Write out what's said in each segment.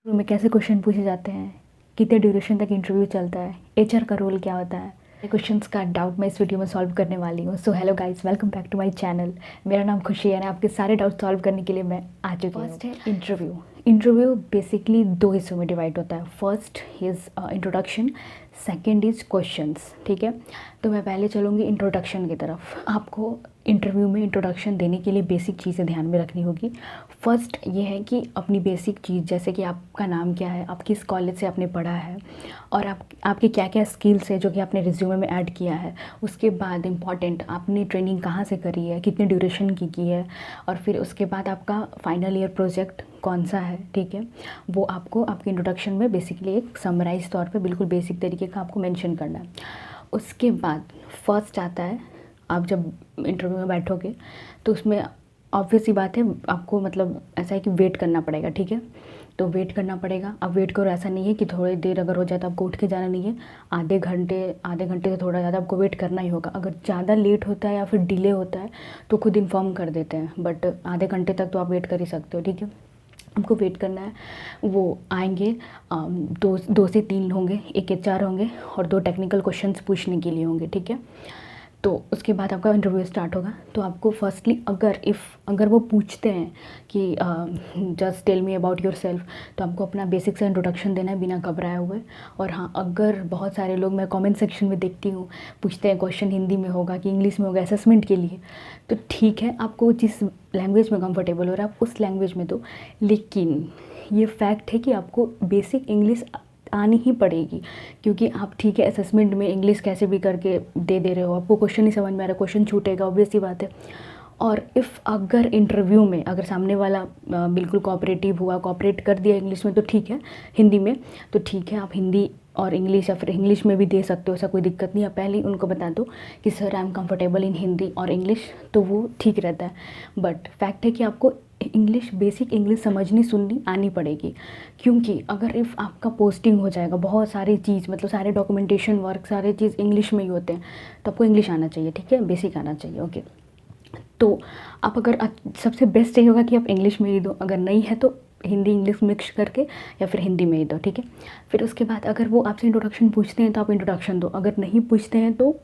Interview में कैसे question पूछे जाते हैं, कितने ड्यूरेशन तक इंटरव्यू चलता है, एचआर का रोल क्या होता है, ये क्वेश्चंस का डाउट मैं इस वीडियो में सॉल्व करने वाली हूँ। So hello guys, welcome back to my channel. मेरा नाम खुशी है, आपके सारे डाउट सॉल्व करने के लिए मैं आ चुकी हूँ। फर्स्ट है इंटरव्यू। इंटरव्यू बेसिकली दो हिस्सों में डिवाइड होता है। First is introduction, second is questions. ठीक है, तो मैं पहले चलूँगी इंट्रोडक्शन की तरफ। आपको इंटरव्यू में इंट्रोडक्शन देने के लिए बेसिक चीज़ें ध्यान में रखनी होगी। फर्स्ट ये है कि अपनी बेसिक चीज़, जैसे कि आपका नाम क्या है, आप किस कॉलेज से आपने पढ़ा है, और आपके क्या क्या स्किल्स है जो कि आपने रिज्यूमे में ऐड किया है। उसके बाद इम्पॉर्टेंट, आपने ट्रेनिंग कहाँ से करी है, कितने ड्यूरेशन की है, और फिर उसके बाद आपका फाइनल ईयर प्रोजेक्ट कौन सा है। ठीक है, वो आपको आपके इंट्रोडक्शन में बेसिकली एक समराइज तौर पे बिल्कुल बेसिक तरीके का आपको मेंशन करना है। उसके बाद फर्स्ट आता है, आप जब इंटरव्यू में बैठोगे तो उसमें ऑब्वियस सी बात है, आपको मतलब ऐसा है कि वेट करना पड़ेगा। ठीक है, तो वेट करना पड़ेगा। अब वेट करो, ऐसा नहीं है कि थोड़ी देर अगर हो जाए तो आपको उठ के जाना नहीं है। आधे घंटे से थोड़ा ज़्यादा आपको वेट करना ही होगा। अगर ज़्यादा लेट होता है या फिर डिले होता है तो खुद इन्फॉर्म कर देते हैं, बट आधे घंटे तक तो आप वेट कर ही सकते हो। ठीक है, आपको वेट करना है। वो आएंगे, दो से तीन होंगे, एक एचआर होंगे और दो टेक्निकल क्वेश्चंस पूछने के लिए होंगे। ठीक है, तो उसके बाद आपका इंटरव्यू स्टार्ट होगा। तो आपको फर्स्टली अगर वो पूछते हैं कि just tell me about yourself, तो आपको अपना बेसिक सा इंट्रोडक्शन देना है बिना घबराए हुए। और हाँ, अगर बहुत सारे लोग, मैं कमेंट सेक्शन में देखती हूँ, पूछते हैं क्वेश्चन हिंदी में होगा कि इंग्लिश में होगा असेसमेंट के लिए, तो ठीक है, आपको जिस लैंग्वेज में कंफर्टेबल हो रहा है आप उस लैंग्वेज में दो। लेकिन ये फैक्ट है कि आपको बेसिक इंग्लिश आनी ही पड़ेगी, क्योंकि आप ठीक है असेसमेंट में इंग्लिश कैसे भी करके दे रहे हो, आपको क्वेश्चन नहीं समझ में आ रहा, क्वेश्चन छूटेगा, ऑब्वियस सी बात है। और इफ़ अगर इंटरव्यू में अगर सामने वाला बिल्कुल कोऑपरेटिव हुआ, कोऑपरेट कर दिया इंग्लिश में तो ठीक है, हिंदी में तो ठीक है, आप हिंदी और इंग्लिश या फिर इंग्लिश में भी दे सकते हो, ऐसा कोई दिक्कत नहीं है। पहले ही उनको बता दो कि sir I am comfortable in Hindi और इंग्लिश, तो वो ठीक रहता है। बट फैक्ट है कि आपको इंग्लिश, बेसिक इंग्लिश समझनी सुननी आनी पड़ेगी, क्योंकि अगर इफ़ आपका पोस्टिंग हो जाएगा, बहुत सारी चीज़ मतलब सारे डॉक्यूमेंटेशन वर्क सारे चीज़ इंग्लिश में ही होते हैं, तो आपको इंग्लिश आना चाहिए। ठीक है, बेसिक आना चाहिए। ओके, तो आप अगर सबसे बेस्ट यही होगा कि आप इंग्लिश में ही दो, अगर नहीं है तो हिंदी इंग्लिश मिक्स करके या फिर हिंदी में ही दो। ठीक है, फिर उसके बाद अगर वो आपसे इंट्रोडक्शन पूछते हैं तो आप इंट्रोडक्शन दो, अगर नहीं पूछते हैं तो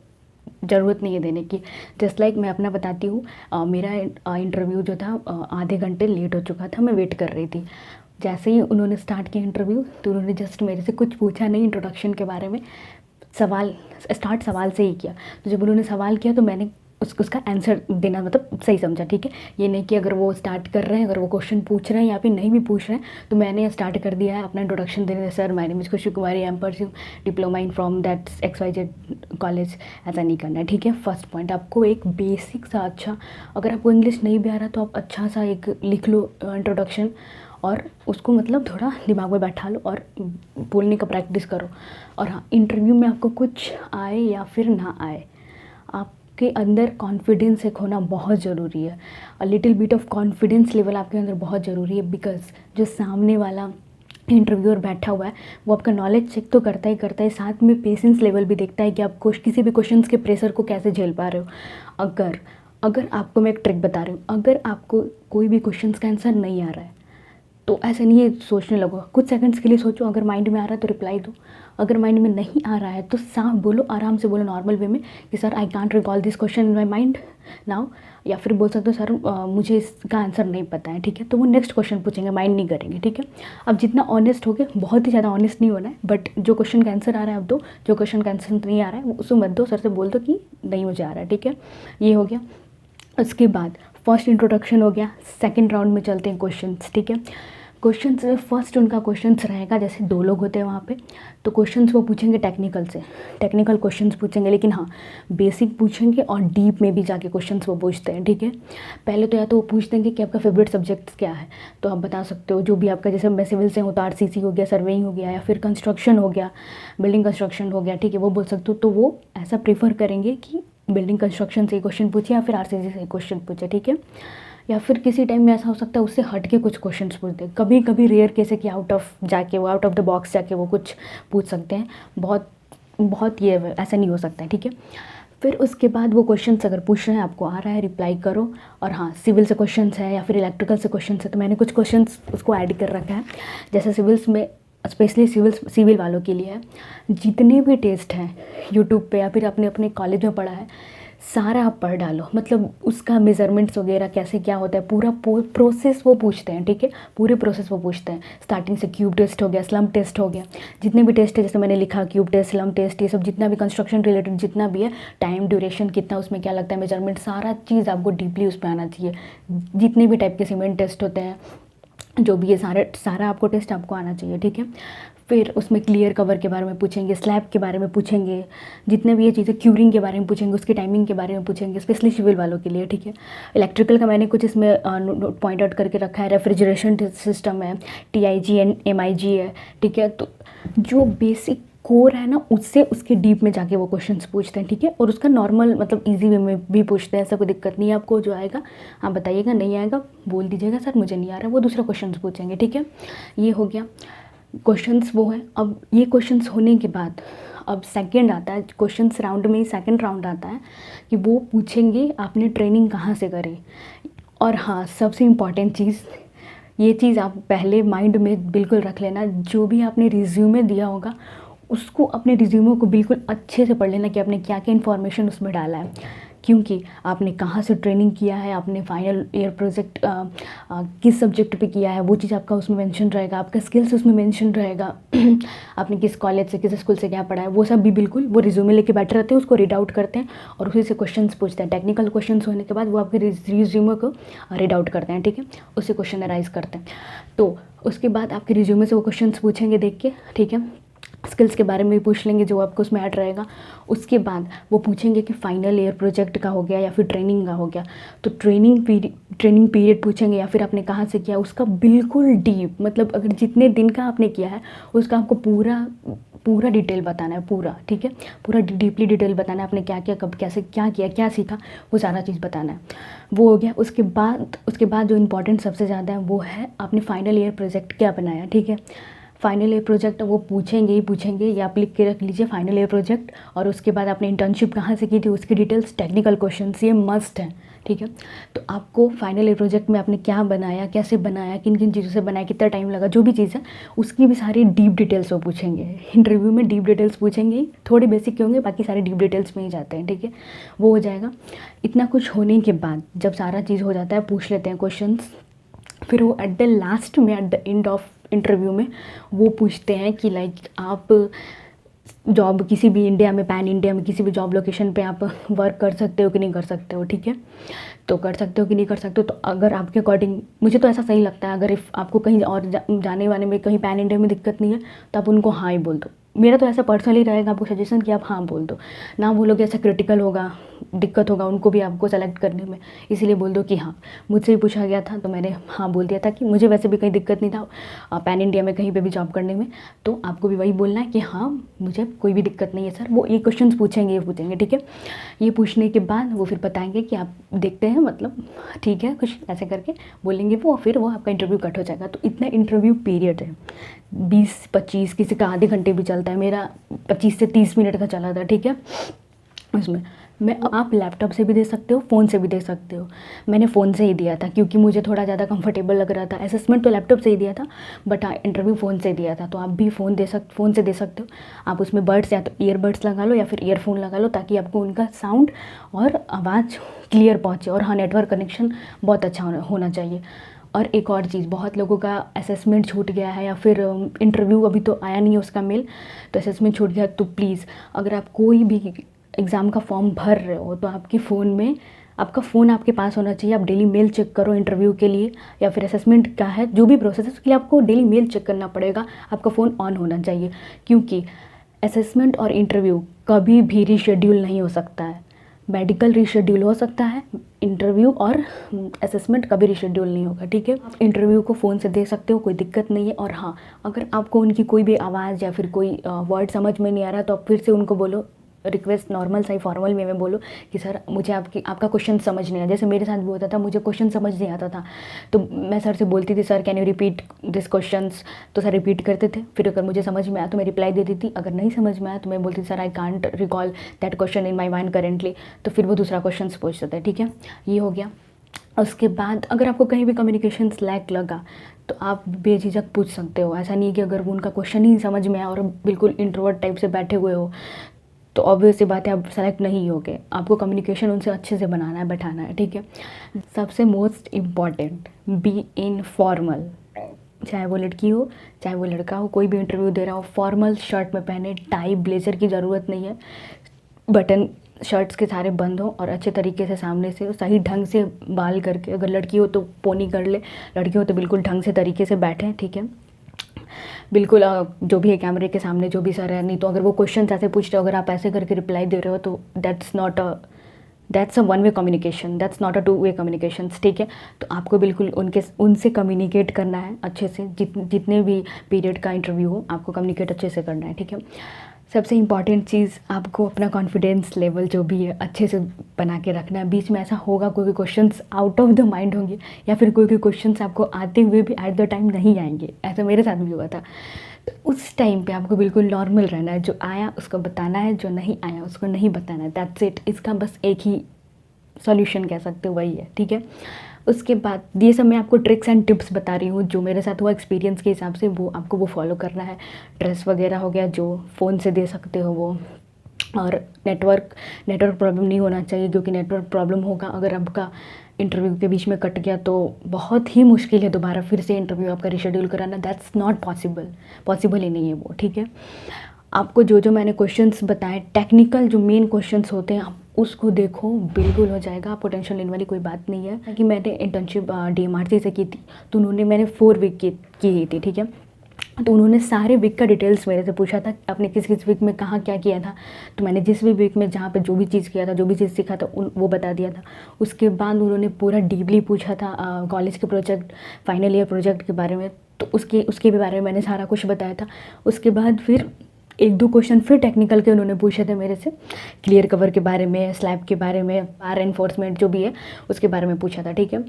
ज़रूरत नहीं है देने की। जस्ट लाइक मैं अपना बताती हूँ, मेरा इंटरव्यू जो था आधे घंटे लेट हो चुका था, मैं वेट कर रही थी। जैसे ही उन्होंने स्टार्ट किया इंटरव्यू तो उन्होंने जस्ट मेरे से कुछ पूछा नहीं इंट्रोडक्शन के बारे में, सवाल से ही किया। तो जब उन्होंने सवाल किया तो मैंने उसका आंसर देना मतलब सही समझा। ठीक है, ये नहीं कि अगर वो स्टार्ट कर रहे हैं, अगर वो क्वेश्चन पूछ रहे हैं या फिर नहीं भी पूछ रहे हैं तो मैंने स्टार्ट कर दिया है अपना इंट्रोडक्शन देने, sir my name is Khushi Kumari, I am pursuing diploma in from that XYZ college. ऐसा नहीं करना है। ठीक है, फर्स्ट पॉइंट, आपको एक बेसिक सा अच्छा, अगर आपको इंग्लिश नहीं भी आ रहा तो आप अच्छा सा एक लिख लो इंट्रोडक्शन, और उसको मतलब थोड़ा दिमाग में बैठा लो और बोलने का प्रैक्टिस करो। और हाँ, इंटरव्यू में आपको कुछ आए या फिर ना आए, आपके अंदर कॉन्फिडेंस एक होना बहुत ज़रूरी है। A little bit of confidence level आपके अंदर बहुत ज़रूरी है, बिकॉज जो सामने वाला इंटरव्यूअर बैठा हुआ है वो आपका नॉलेज चेक तो करता ही साथ में पेशेंस लेवल भी देखता है कि आप किसी भी क्वेश्चंस के प्रेशर को कैसे झेल पा रहे हो। अगर आपको मैं एक ट्रिक बता रही हूँ, अगर आपको कोई भी क्वेश्चंस का आंसर नहीं आ रहा है तो ऐसा नहीं है सोचने लगो, कुछ सेकंड्स के लिए सोचो, अगर माइंड में आ रहा है तो रिप्लाई दो, अगर माइंड में नहीं आ रहा है तो साफ बोलो, आराम से बोलो नॉर्मल वे में कि sir I can't recall this question in my mind now, या फिर बोल सकते हो सर मुझे इसका आंसर नहीं पता है। ठीक है, तो वो नेक्स्ट क्वेश्चन पूछेंगे, माइंड नहीं करेंगे। ठीक है, अब जितना ऑनेस्ट हो गए, बहुत ही ज़्यादा ऑनेस्ट नहीं होना है, बट जो क्वेश्चन का आंसर आ रहा है अब दो, जो क्वेश्चन का आंसर नहीं आ रहा है उसको मत दो, सर से बोल दो कि नहीं मुझे आ रहा है। ठीक है, ये हो गया। उसके बाद फर्स्ट इंट्रोडक्शन हो गया, सेकेंड राउंड में चलते हैं क्वेश्चंस। ठीक है, क्वेश्चंस फर्स्ट उनका क्वेश्चंस रहेगा, जैसे दो लोग होते हैं वहाँ पे, तो क्वेश्चंस वो पूछेंगे टेक्निकल से, टेक्निकल क्वेश्चंस पूछेंगे, लेकिन हाँ बेसिक पूछेंगे और डीप में भी जाके क्वेश्चंस वो पूछते हैं। ठीक है, पहले तो या तो वो पूछ देंगे कि आपका फेवरेट सब्जेक्ट क्या है, तो आप बता सकते हो जो भी आपका, जैसे मैं सिविल से हूँ तो RCC हो गया, सर्वेइंग हो गया, या फिर कंस्ट्रक्शन हो गया, बिल्डिंग कंस्ट्रक्शन हो गया। ठीक है, वो बोल सकते हो, तो वो ऐसा प्रेफर करेंगे कि बिल्डिंग कंस्ट्रक्शन से क्वेश्चन पूछे या फिर RCC से क्वेश्चन पूछे। ठीक है, या फिर किसी टाइम में ऐसा हो सकता है उससे हट के कुछ क्वेश्चंस पूछ दे, कभी कभी रेयर केस है कि आउट ऑफ द बॉक्स जाके वो कुछ पूछ सकते हैं, बहुत बहुत ये ऐसा नहीं हो सकता है। ठीक है, फिर उसके बाद वो क्वेश्चंस अगर पूछ रहे हैं, आपको आ रहा है, रिप्लाई करो। और हाँ, सिविल से क्वेश्चंस है या फिर इलेक्ट्रिकल से क्वेश्चंस है तो मैंने कुछ क्वेश्चंस उसको ऐड कर रखा है। जैसे सिविल्स में स्पेशली सिविल वालों के लिए है, जितने भी टेस्ट हैं यूट्यूब पे या फिर अपने अपने कॉलेज में पढ़ा है, सारा आप पढ़ डालो। मतलब उसका मेज़रमेंट्स वगैरह कैसे क्या होता है, पूरा प्रोसेस वो पूछते हैं, ठीक है, पूरे प्रोसेस वो पूछते हैं। स्टार्टिंग से क्यूब टेस्ट हो गया, स्लम टेस्ट हो गया, जितने भी टेस्ट है, जैसे मैंने लिखा क्यूब टेस्ट, स्लम टेस्ट, ये सब जितना भी कंस्ट्रक्शन रिलेटेड जितना भी है, टाइम ड्यूरेशन कितना उसमें क्या लगता है, मेजरमेंट, सारा चीज़ आपको डीपली उस पर आना चाहिए। जितने भी टाइप के सीमेंट टेस्ट होते हैं, जो भी ये सारा आपको टेस्ट आपको आना चाहिए, ठीक है। फिर उसमें क्लियर कवर के बारे में पूछेंगे, स्लैब के बारे में पूछेंगे, जितने भी ये चीज़ें, क्यूरिंग के बारे में पूछेंगे, उसकी टाइमिंग के बारे में पूछेंगे, स्पेशली सिविल वालों के लिए, ठीक है। इलेक्ट्रिकल का मैंने कुछ इसमें पॉइंट आउट करके रखा है। रेफ्रिजरेशन सिस्टम है, TIG एंड MIG है, ठीक है। तो जो बेसिक कोर है ना, उससे उसके डीप में जाके वो क्वेश्चंस पूछते हैं, ठीक है। और उसका नॉर्मल मतलब इजी वे में भी पूछते हैं, ऐसा कोई दिक्कत नहीं है। आपको जो आएगा आप बताइएगा, नहीं आएगा बोल दीजिएगा सर मुझे नहीं आ रहा, वो दूसरा क्वेश्चन पूछेंगे, ठीक है। ये हो गया क्वेश्चंस वो है। अब ये क्वेश्चंस होने के बाद अब सेकंड आता है, क्वेश्चंस राउंड में ही सेकंड राउंड आता है कि वो पूछेंगे आपने ट्रेनिंग कहाँ से करी। और हाँ, सबसे इम्पॉर्टेंट चीज़, ये चीज़ आप पहले माइंड में बिल्कुल रख लेना, जो भी आपने रिज्यूमे दिया होगा उसको, अपने रिज्यूमे को बिल्कुल अच्छे से पढ़ लेना कि आपने क्या क्या इन्फॉर्मेशन उसमें डाला है, क्योंकि आपने कहाँ से ट्रेनिंग किया है, आपने फाइनल ईयर प्रोजेक्ट किस सब्जेक्ट पे किया है, वो चीज़ आपका उसमें मेंशन रहेगा, आपका स्किल्स उसमें मेंशन रहेगा। आपने किस कॉलेज से, किस स्कूल से क्या पढ़ा है, वो सब भी बिल्कुल वो रिज्यूमे लेके बैठे रहते हैं, उसको रीड आउट करते हैं और उसी से क्वेश्चंस पूछते हैं। टेक्निकल क्वेश्चंस होने के बाद वो आपके रिज्यूमे को रीड आउट करते हैं, ठीक है, उससे क्वेश्चन अराइज करते हैं। तो उसके बाद आपके रिज्यूमे से वो क्वेश्चन पूछेंगे देख के, ठीक है। स्किल्स के बारे में भी पूछ लेंगे जो आपको उसमें ऐड रहेगा। उसके बाद वो पूछेंगे कि फाइनल ईयर प्रोजेक्ट का हो गया या फिर ट्रेनिंग का हो गया, तो ट्रेनिंग पीरियड पूछेंगे या फिर आपने कहाँ से किया, उसका बिल्कुल डीप, मतलब अगर जितने दिन का आपने किया है उसका आपको पूरा डिटेल बताना है, पूरा, ठीक है, पूरा डीपली डिटेल बताना है, आपने क्या किया, कब, कैसे, क्या किया, क्या सीखा, वो सारा चीज़ बताना है। वो हो गया। उसके बाद जो इम्पोर्टेंट सबसे ज़्यादा है वो है आपने फाइनल ईयर प्रोजेक्ट क्या बनाया, ठीक है। फाइनल ईयर प्रोजेक्ट वो पूछेंगे ही पूछेंगे, ये आप लिख के रख लीजिए, फाइनल ईयर प्रोजेक्ट। और उसके बाद आपने इंटर्नशिप कहाँ से की थी उसकी डिटेल्स, टेक्निकल क्वेश्चंस, ये मस्ट हैं, ठीक है। तो आपको फाइनल ईयर प्रोजेक्ट में आपने क्या बनाया, कैसे बनाया, किन किन चीज़ों से बनाया, कितना टाइम लगा, जो भी चीज़ है उसकी भी सारी डीप डिटेल्स वो पूछेंगे। इंटरव्यू में डीप डिटेल्स पूछेंगे ही, थोड़े बेसिक के होंगे, बाकी सारे डीप डिटेल्स में ही जाते हैं, ठीक है। वो हो जाएगा। इतना कुछ होने के बाद जब सारा चीज़ हो जाता है, पूछ लेते हैं क्वेश्चंस, फिर वो एट द लास्ट में, at the end of interview में वो पूछते हैं कि लाइक आप जॉब किसी भी इंडिया में, पैन इंडिया में किसी भी जॉब लोकेशन पे आप वर्क कर सकते हो कि नहीं कर सकते हो, ठीक है। तो कर सकते हो कि नहीं कर सकते हो, तो अगर आपके अकॉर्डिंग, मुझे तो ऐसा सही लगता है, अगर इफ़ आपको कहीं और जाने वाने में, कहीं पैन इंडिया में दिक्कत नहीं है तो आप उनको हाँ ही बोल दो। मेरा तो ऐसा पर्सनली रहेगा आपको सजेशन कि आप हाँ बोल दो, ना बोलोगे ऐसा क्रिटिकल होगा, दिक्कत होगा उनको भी आपको सेलेक्ट करने में, इसीलिए बोल दो कि हाँ। मुझसे भी पूछा गया था तो मैंने हाँ बोल दिया था कि मुझे वैसे भी कहीं दिक्कत नहीं था पैन इंडिया में कहीं पे भी जॉब करने में, तो आपको भी वही बोलना है कि हाँ मुझे कोई भी दिक्कत नहीं है सर। वो ये क्वेश्चंस पूछेंगे, ठीक है। ये पूछने के बाद वो फिर बताएंगे कि आप देखते हैं, मतलब ठीक है, कुछ ऐसे करके बोलेंगे वो, फिर वो आपका इंटरव्यू कट हो जाएगा। तो इतना इंटरव्यू पीरियड है, 20-25, किसी का आधे घंटे भी चलता है, मेरा 25 से 30 मिनट का चला था, ठीक है। उसमें आप लैपटॉप से भी दे सकते हो, फ़ोन से भी दे सकते हो। मैंने फ़ोन से ही दिया था क्योंकि मुझे थोड़ा ज़्यादा कंफर्टेबल लग रहा था। असेसमेंट तो लैपटॉप से ही दिया था, बट इंटरव्यू फ़ोन से दिया था। तो आप भी फ़ोन से दे सकते हो। आप उसमें बड्स या तो ईयरबड्स लगा लो या फिर ईयरफोन लगा लो, ताकि आपको उनका साउंड और आवाज़ क्लियर पहुँचे। और हाँ, नेटवर्क कनेक्शन बहुत अच्छा होना चाहिए। और एक और चीज़, बहुत लोगों का असेसमेंट छूट गया है या फिर इंटरव्यू अभी तो आया नहीं है उसका मेल, तो असेसमेंट छूट गया, तो प्लीज़ अगर आप कोई भी एग्ज़ाम का फॉर्म भर रहे हो तो आपके फ़ोन में, आपका फ़ोन आपके पास होना चाहिए। आप डेली मेल चेक करो इंटरव्यू के लिए या फिर असेसमेंट का है जो भी प्रोसेस है उसके लिए आपको डेली मेल चेक करना पड़ेगा। आपका फ़ोन ऑन होना चाहिए, क्योंकि असेसमेंट और इंटरव्यू कभी भी रीशेड्यूल नहीं हो सकता है। मेडिकल रीशेड्यूल हो सकता है, इंटरव्यू और असेसमेंट कभी रीशेड्यूल नहीं होगा, ठीक है। आप इंटरव्यू को फ़ोन से दे सकते हो, कोई दिक्कत नहीं है। और हाँ, अगर आपको उनकी कोई भी आवाज़ या फिर कोई वर्ड समझ में नहीं आ रहा तो आप फिर से उनको बोलो रिक्वेस्ट नॉर्मल सा ही फॉर्मल वे में बोलो कि सर मुझे आपका क्वेश्चन समझ नहीं आया। जैसे मेरे साथ भी होता था, मुझे क्वेश्चन समझ नहीं आता था तो मैं सर से बोलती थी sir can you repeat this questions, तो सर रिपीट करते थे। फिर अगर मुझे समझ में आया तो मैं रिप्लाई देती थी, अगर नहीं समझ में आया तो मैं बोलती थी sir I can't recall that question in my mind currently, तो फिर वो दूसरा क्वेश्चन पूछते थे। ठीक है, ये हो गया। उसके बाद अगर आपको कहीं भी कम्युनिकेशन लैक लगा तो आप बेझिझक पूछ सकते हो। ऐसा नहीं कि अगर वो उनका क्वेश्चन ही समझ में आया और बिल्कुल इंट्रोवर्ट टाइप से बैठे हुए हो तो ऑब्वियस सी बात है आप सेलेक्ट नहीं होगे। आपको कम्युनिकेशन उनसे अच्छे से बनाना है, बैठाना है। ठीक है, सबसे most important, be in formal. चाहे वो लड़की हो चाहे वो लड़का हो, कोई भी इंटरव्यू दे रहा हो, फॉर्मल शर्ट में पहने, टाई ब्लेजर की ज़रूरत नहीं है, बटन शर्ट्स के सारे बंद हो और अच्छे तरीके से सामने से सही ढंग से बाल करके, अगर लड़की हो तो पोनी कर ले, लड़की हो तो बिल्कुल ढंग से तरीके से बैठें। ठीक है, बिल्कुल जो भी है कैमरे के सामने जो भी सर है, नहीं तो अगर वो क्वेश्चन ऐसे पूछ रहे हो, अगर आप ऐसे करके रिप्लाई दे रहे हो तो that's a one way communication, that's not a two way communication. ठीक है, तो आपको बिल्कुल उनसे कम्युनिकेट करना है अच्छे से, जितने भी पीरियड का इंटरव्यू हो आपको कम्युनिकेट अच्छे से करना है। ठीक है, सबसे इम्पॉर्टेंट चीज़, आपको अपना कॉन्फिडेंस लेवल जो भी है अच्छे से बना के रखना है। बीच में ऐसा होगा कोई questions out of the mind होंगे या फिर कोई क्वेश्चंस आपको आते हुए भी एट द टाइम नहीं आएंगे, ऐसा मेरे साथ भी हुआ था। तो उस टाइम पे आपको बिल्कुल नॉर्मल रहना है, जो आया उसको बताना है, जो नहीं आया उसको नहीं बताना है, दैट्स इट। इसका बस एक ही सॉल्यूशन कह सकते हो, वही है। ठीक है, उसके बाद ये सब मैं आपको ट्रिक्स एंड टिप्स बता रही हूँ जो मेरे साथ हुआ एक्सपीरियंस के हिसाब से, वो आपको वो फॉलो करना है। ड्रेस वगैरह हो गया जो फ़ोन से दे सकते हो वो, और नेटवर्क प्रॉब्लम नहीं होना चाहिए, क्योंकि नेटवर्क प्रॉब्लम होगा अगर आपका इंटरव्यू के बीच में कट गया तो बहुत ही मुश्किल है दोबारा फिर से इंटरव्यू आपका रिशेड्यूल कराना, दैट्स नॉट पॉसिबल ही नहीं है वो। ठीक है, आपको जो मैंने क्वेश्चंस बताए टेक्निकल जो मेन क्वेश्चंस होते हैं आप उसको देखो, बिल्कुल हो जाएगा, आपको टेंशन लेने वाली कोई बात नहीं है। कि मैंने इंटर्नशिप DMRC से की थी, तो मैंने 4 वीक की ही थी। ठीक है, तो उन्होंने सारे वीक का डिटेल्स मेरे से पूछा था, आपने किस किस वीक में कहाँ क्या किया था, तो मैंने जिस भी वीक में जहाँ पे जो भी चीज़ किया था, जो भी चीज़ सीखा था वो बता दिया था। उसके बाद उन्होंने पूरा डीपली पूछा था कॉलेज के प्रोजेक्ट, फाइनल ईयर प्रोजेक्ट के बारे में, तो उसके भी बारे में मैंने सारा कुछ बताया था। उसके बाद फिर 1-2 क्वेश्चन फिर टेक्निकल के उन्होंने पूछे थे मेरे से, क्लियर कवर के बारे में, स्लैब के बारे में, बार एनफोर्समेंट जो भी है उसके बारे में पूछा था। ठीक है,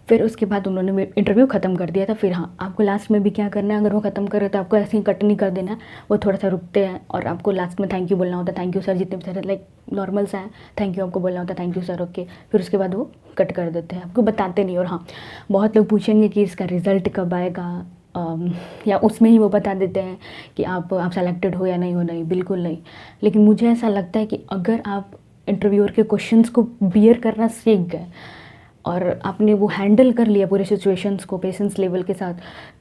फिर उसके बाद उन्होंने इंटरव्यू ख़त्म कर दिया था। फिर हाँ, आपको लास्ट में भी क्या करना है, अगर वो ख़त्म करे तो आपको ऐसे ही कट नहीं कर देना है, वो थोड़ा सा रुकते हैं और आपको लास्ट में थैंक यू बोलना होता है। थैंक यू सर, जितने भी सारे लाइक नॉर्मल सा है, थैंक यू आपको बोलना होता है, थैंक यू सर, ओके। फिर उसके बाद वो कट कर देते हैं, आपको बताते नहीं। और हाँ, बहुत लोग पूछेंगे कि इसका रिज़ल्ट कब आएगा, या उसमें ही वो बता देते हैं कि आप सेलेक्टेड हो या नहीं हो। नहीं, बिल्कुल नहीं। लेकिन मुझे ऐसा लगता है कि अगर आप इंटरव्यूअर के क्वेश्चंस को बियर करना सीख गए और आपने वो हैंडल कर लिया पूरे सिचुएशंस को पेशेंस लेवल के साथ,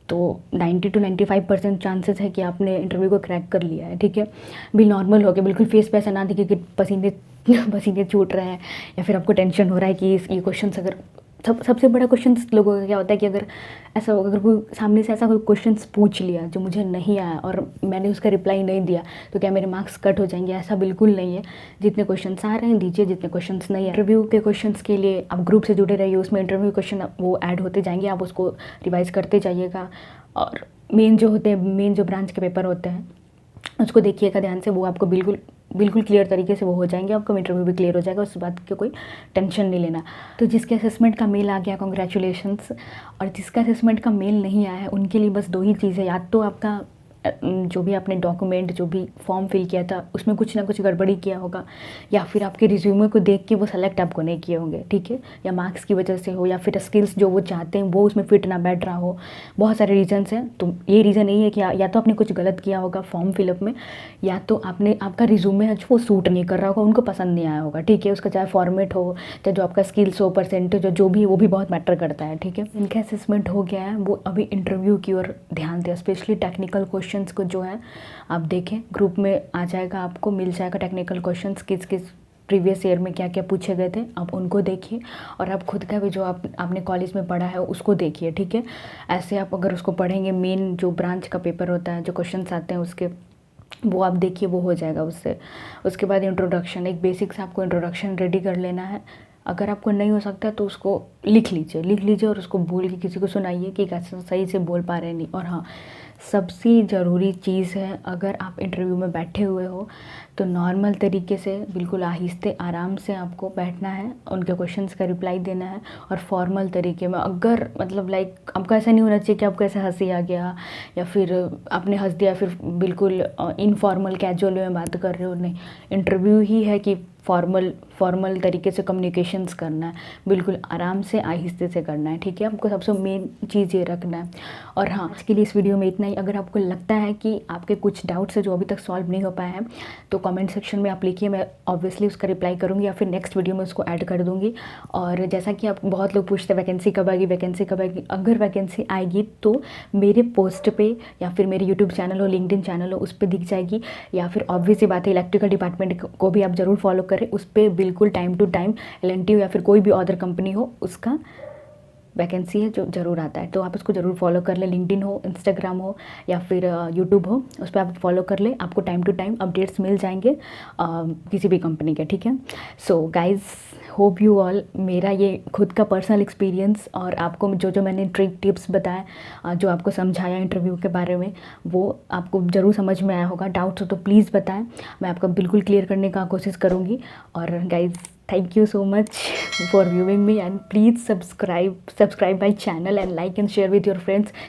तो 90 to 95% चांसेस है कि आपने इंटरव्यू को क्रैक कर लिया है। ठीक है, भी नॉर्मल हो गया, बिल्कुल फेस पे ऐसा ना दिखे कि पसीने छूट रहे हैं या फिर आपको टेंशन हो रहा है कि ये क्वेश्चन अगर सबसे बड़ा क्वेश्चन लोगों का क्या होता है कि अगर ऐसा होगा, अगर कोई सामने से ऐसा कोई क्वेश्चन पूछ लिया जो मुझे नहीं आया और मैंने उसका रिप्लाई नहीं दिया तो क्या मेरे मार्क्स कट हो जाएंगे? ऐसा बिल्कुल नहीं है। जितने क्वेश्चंस आ रहे हैं दीजिए, जितने क्वेश्चंस नहीं है। इंटरव्यू के क्वेश्चंस के लिए आप ग्रुप से जुड़े रहिए, उसमें इंटरव्यू क्वेश्चन वो ऐड होते जाएंगे, आप उसको रिवाइज करते जाइएगा। और मेन जो ब्रांच के पेपर होते हैं उसको देखिएगा ध्यान से, वो आपको बिल्कुल क्लियर तरीके से वो हो जाएंगे, आपका इंटरव्यू भी क्लियर हो जाएगा, उस बात की कोई टेंशन नहीं लेना। तो जिसके असेसमेंट का मेल आ गया, कॉन्ग्रेचुलेशंस। और जिसका असेसमेंट का मेल नहीं आया है उनके लिए बस 2 ही चीज़ है, या तो आपका जो भी आपने डॉक्यूमेंट जो भी फॉर्म फिल किया था उसमें कुछ ना कुछ गड़बड़ी किया होगा, या फिर आपके रिज्यूमे को देख के वो सेलेक्ट आपको नहीं किए होंगे। ठीक है, या मार्क्स की वजह से हो, या फिर स्किल्स जो वो चाहते हैं वो उसमें फिट ना बैठ रहा हो, बहुत सारे रीजंस हैं। तो ये रीज़न नहीं है कि या तो आपने कुछ गलत किया होगा फॉर्म फिलअप में, या तो आपका रिज्यूमे है जो वो सूट नहीं कर रहा होगा, उनको पसंद नहीं आया होगा। ठीक है, उसका चाहे फॉर्मेट हो, चाहे जो आपका स्किल्स हो, परसेंटेज जो भी, वो भी बहुत मैटर करता है। ठीक है, इनका असेसमेंट हो गया है, वो अभी इंटरव्यू की ओर ध्यान दें, स्पेशली टेक्निकल क्वेश्चंस को जो है आप देखें, ग्रुप में आ जाएगा, आपको मिल जाएगा टेक्निकल क्वेश्चंस किस प्रीवियस ईयर में क्या क्या पूछे गए थे, आप उनको देखिए। और आप खुद का भी जो आपने कॉलेज में पढ़ा है उसको देखिए। ठीक है, ऐसे आप अगर उसको पढ़ेंगे, मेन जो ब्रांच का पेपर होता है, जो क्वेश्चंस आते हैं उसके, वो आप देखिए, वो हो जाएगा उससे। उसके बाद इंट्रोडक्शन, एक बेसिक से आपको इंट्रोडक्शन रेडी कर लेना है। अगर आपको नहीं हो सकता तो उसको लिख लीजिए और उसको बोल के किसी को सुनाइए कि कैसे सही से बोल पा रहे हैं नहीं। और हाँ, सबसे ज़रूरी चीज़ है, अगर आप इंटरव्यू में बैठे हुए हो तो नॉर्मल तरीके से बिल्कुल आहिस्ते आराम से आपको बैठना है, उनके क्वेश्चन्स का रिप्लाई देना है और फॉर्मल तरीके में। अगर मतलब लाइक आपको ऐसा नहीं होना चाहिए कि आपको ऐसा हंसी आ गया या फिर आपने हंस दिया, फिर बिल्कुल इनफॉर्मल कैजुअल में बात कर रहे हो। नहीं, इंटरव्यू ही है कि फॉर्मल तरीके से कम्युनिकेशंस करना है, बिल्कुल आराम से आहिस्ते से करना है, ठीक है। आपको सबसे मेन चीज़ ये रखना है। और हाँ, आज के लिए इस वीडियो में इतना ही। अगर आपको लगता है कि आपके कुछ डाउट्स है जो अभी तक सॉल्व नहीं हो पाए हैं तो कमेंट सेक्शन में आप लिखिए, मैं ऑब्वियसली उसका रिप्लाई करूँगी या फिर नेक्स्ट वीडियो में उसको ऐड कर दूँगी। और जैसा कि आप बहुत लोग पूछते हैं वैकेंसी कब आएगी, वैकेंसी कब आएगी, अगर वैकेंसी आएगी तो मेरे पोस्ट पे या फिर मेरे यूट्यूब चैनल हो, लिंक्डइन चैनल हो, उस पर दिख जाएगी। या फिर ऑब्वियस ही बात है, इलेक्ट्रिकल डिपार्टमेंट को भी आप ज़रूर फॉलो करें, उस पर बिल्कुल टाइम टू टाइम L&T हो या फिर कोई भी अदर कंपनी हो, उसका वैकेंसी है जो ज़रूर आता है, तो आप उसको ज़रूर फॉलो कर लें। लिंक्डइन हो, इंस्टाग्राम हो या फिर यूट्यूब हो, उस पर आप फॉलो कर लें, आपको टाइम टू टाइम अपडेट्स मिल जाएंगे किसी भी कंपनी के, ठीक है। So guys, hope you all, मेरा ये खुद का पर्सनल एक्सपीरियंस और आपको जो जो मैंने ट्रिक टिप्स बताए, जो आपको समझाया इंटरव्यू के बारे में, वो आपको ज़रूर समझ में आया होगा। डाउट्स हो तो प्लीज़ बताएं, मैं आपका बिल्कुल क्लियर करने का कोशिश करूँगी। और guys, thank you so much for viewing me, and please subscribe my channel and like and share with your friends